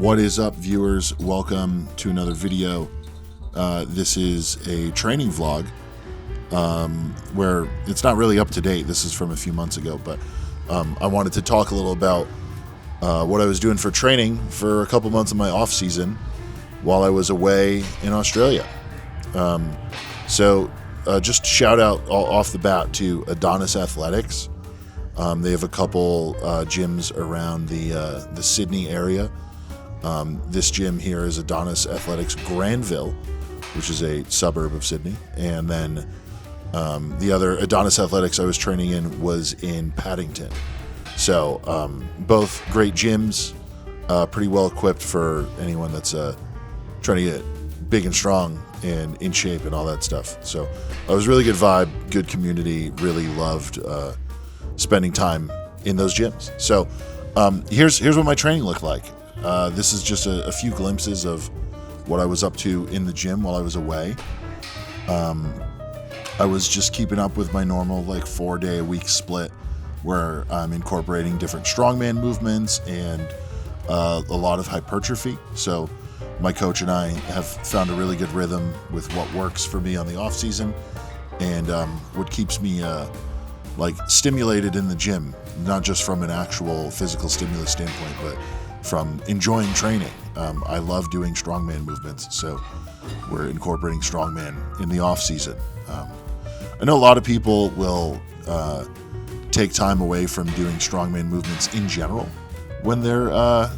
What is up, viewers? Welcome to another video. This is a training vlog where it's not really up to date. This is from a few months ago, but I wanted to talk a little about what I was doing for training for a couple months of my off season while I was away in Australia. So just shout out off the bat to Adonis Athletics. They have a couple gyms around the Sydney area. This gym here is Adonis Athletics Granville, which is a suburb of Sydney. And then the other Adonis Athletics I was training in was in Paddington. So both great gyms, pretty well equipped for anyone that's trying to get big and strong and in shape and all that stuff. So it was really good vibe, good community, really loved spending time in those gyms. So here's what my training looked like. This is just a few glimpses of what I was up to in the gym while I was away. I was just keeping up with my normal 4-day-a-week split where I'm incorporating different strongman movements and a lot of hypertrophy. So my coach and I have found a really good rhythm with what works for me on the off season and what keeps me stimulated in the gym, not just from an actual physical stimulus standpoint, but from enjoying training. I love doing strongman movements, so we're incorporating strongman in the off season. I know a lot of people will take time away from doing strongman movements in general when they're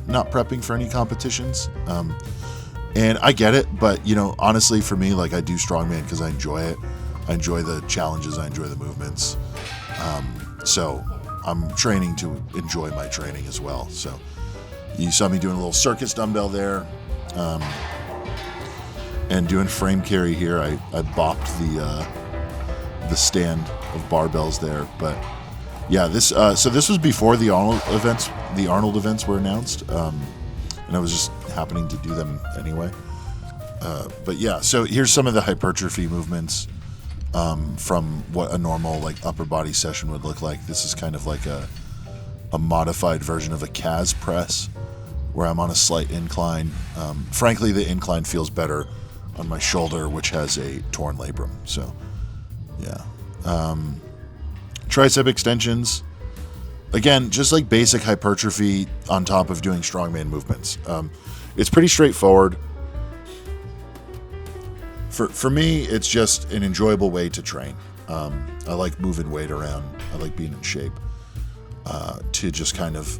not prepping for any competitions. And I get it, but honestly for me, I do strongman because I enjoy it. I enjoy the challenges, I enjoy the movements. So I'm training to enjoy my training as well. So you saw me doing a little circus dumbbell there, and doing frame carry here. I bopped the stand of barbells there, but yeah, this so this was before the Arnold events. The Arnold events were announced, and I was just happening to do them anyway. But yeah, so here's some of the hypertrophy movements from what a normal upper body session would look like. This is kind of like a modified version of a Kaz press, where I'm on a slight incline. Frankly, the incline feels better on my shoulder, which has a torn labrum. So, yeah. Tricep extensions. Again, just basic hypertrophy on top of doing strongman movements. It's pretty straightforward. For me, it's just an enjoyable way to train. I like moving weight around. I like being in shape. To just kind of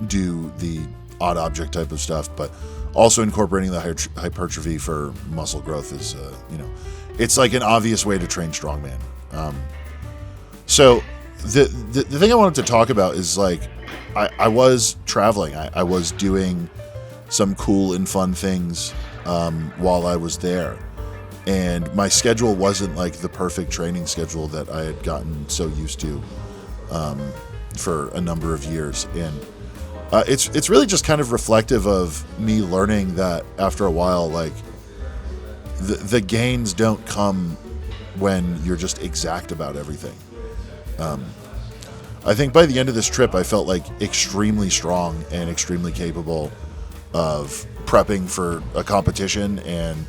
do the odd object type of stuff, but also incorporating the hypertrophy for muscle growth is, it's an obvious way to train strongman. So the thing I wanted to talk about is I was traveling. I was doing some cool and fun things while I was there. And my schedule wasn't the perfect training schedule that I had gotten so used to for a number of years. And it's really just kind of reflective of me learning that after a while, the gains don't come when you're just exact about everything. I think by the end of this trip, I felt extremely strong and extremely capable of prepping for a competition and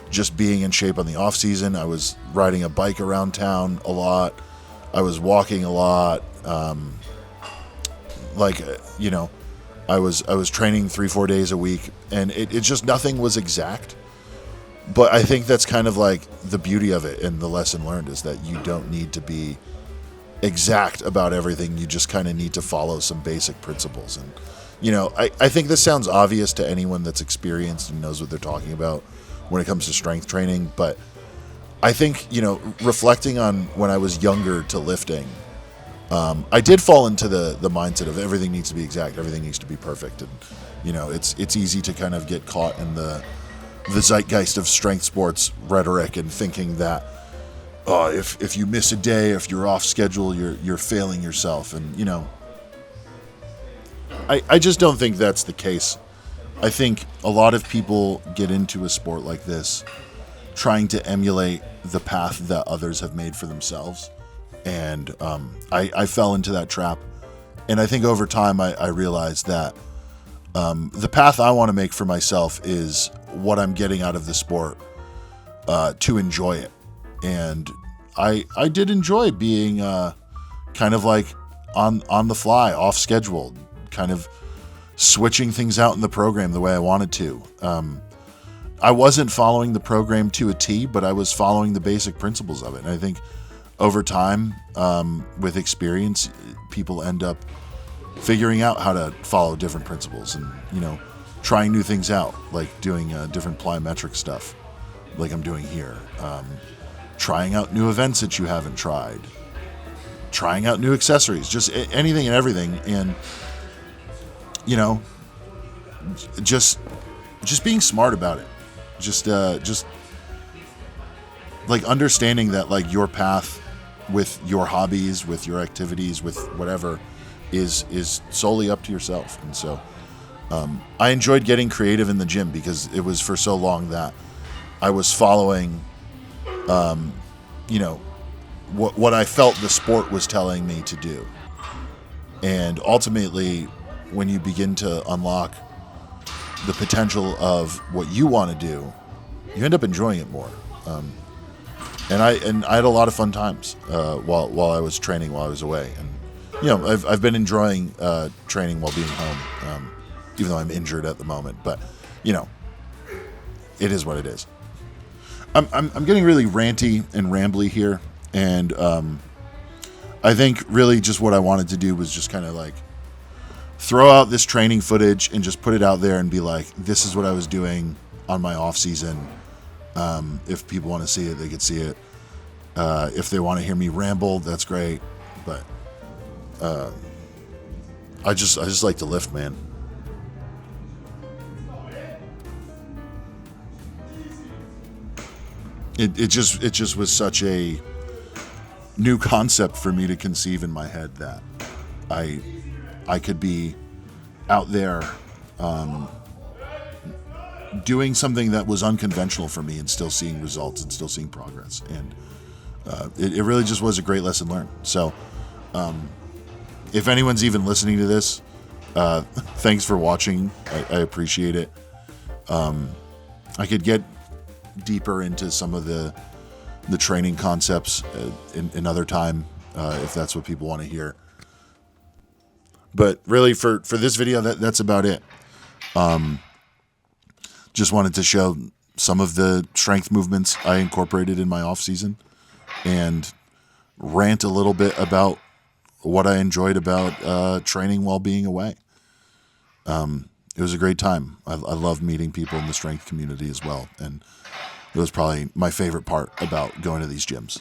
just being in shape on the off season. I was riding a bike around town a lot. I was walking a lot. I was training 3-4 days a week, and it just nothing was exact. But I think that's kind of the beauty of it, and the lesson learned is that you don't need to be exact about everything. You just kind of need to follow some basic principles. And I think this sounds obvious to anyone that's experienced and knows what they're talking about when it comes to strength training, but I think reflecting on when I was younger to lifting, I did fall into the mindset of everything needs to be exact, everything needs to be perfect, and it's easy to kind of get caught in the zeitgeist of strength sports rhetoric and thinking that if you miss a day, if you're off schedule, you're failing yourself, and I just don't think that's the case. I think a lot of people get into a sport like this trying to emulate the path that others have made for themselves. And I fell into that trap. And I think over time I realized that The path I want to make for myself is what I'm getting out of the sport, to enjoy it. And I did enjoy being kind of like on the fly, off schedule, kind of switching things out in the program the way I wanted to. I wasn't following the program to a T, but I was following the basic principles of it. And I think over time, with experience, people end up figuring out how to follow different principles and, trying new things out, like doing different plyometric stuff like I'm doing here. Trying out new events that you haven't tried. Trying out new accessories, just anything and everything. And, just being smart about it. Just like understanding that like your path with your hobbies, with your activities, with whatever is solely up to yourself. And so I enjoyed getting creative in the gym because it was for so long that I was following, what I felt the sport was telling me to do. And ultimately, when you begin to unlock the potential of what you want to do, you end up enjoying it more. And I had a lot of fun times while I was training while I was away. And I've been enjoying training while being home, even though I'm injured at the moment. But it is what it is. I'm getting really ranty and rambly here, and I think really just what I wanted to do was just kind of like throw out this training footage and just put it out there and be like, this is what I was doing on my off season. If people want to see it, they could see it. If they want to hear me ramble, that's great. But I just like to lift, man. It just was such a new concept for me to conceive in my head that I could be out there doing something that was unconventional for me and still seeing results and still seeing progress. And it really just was a great lesson learned. So if anyone's even listening to this, thanks for watching. I appreciate it. I could get deeper into some of the training concepts in another time, if that's what people want to hear. But really, for this video, that's about it. Just wanted to show some of the strength movements I incorporated in my off season and rant a little bit about what I enjoyed about training while being away. It was a great time. I love meeting people in the strength community as well, and it was probably my favorite part about going to these gyms.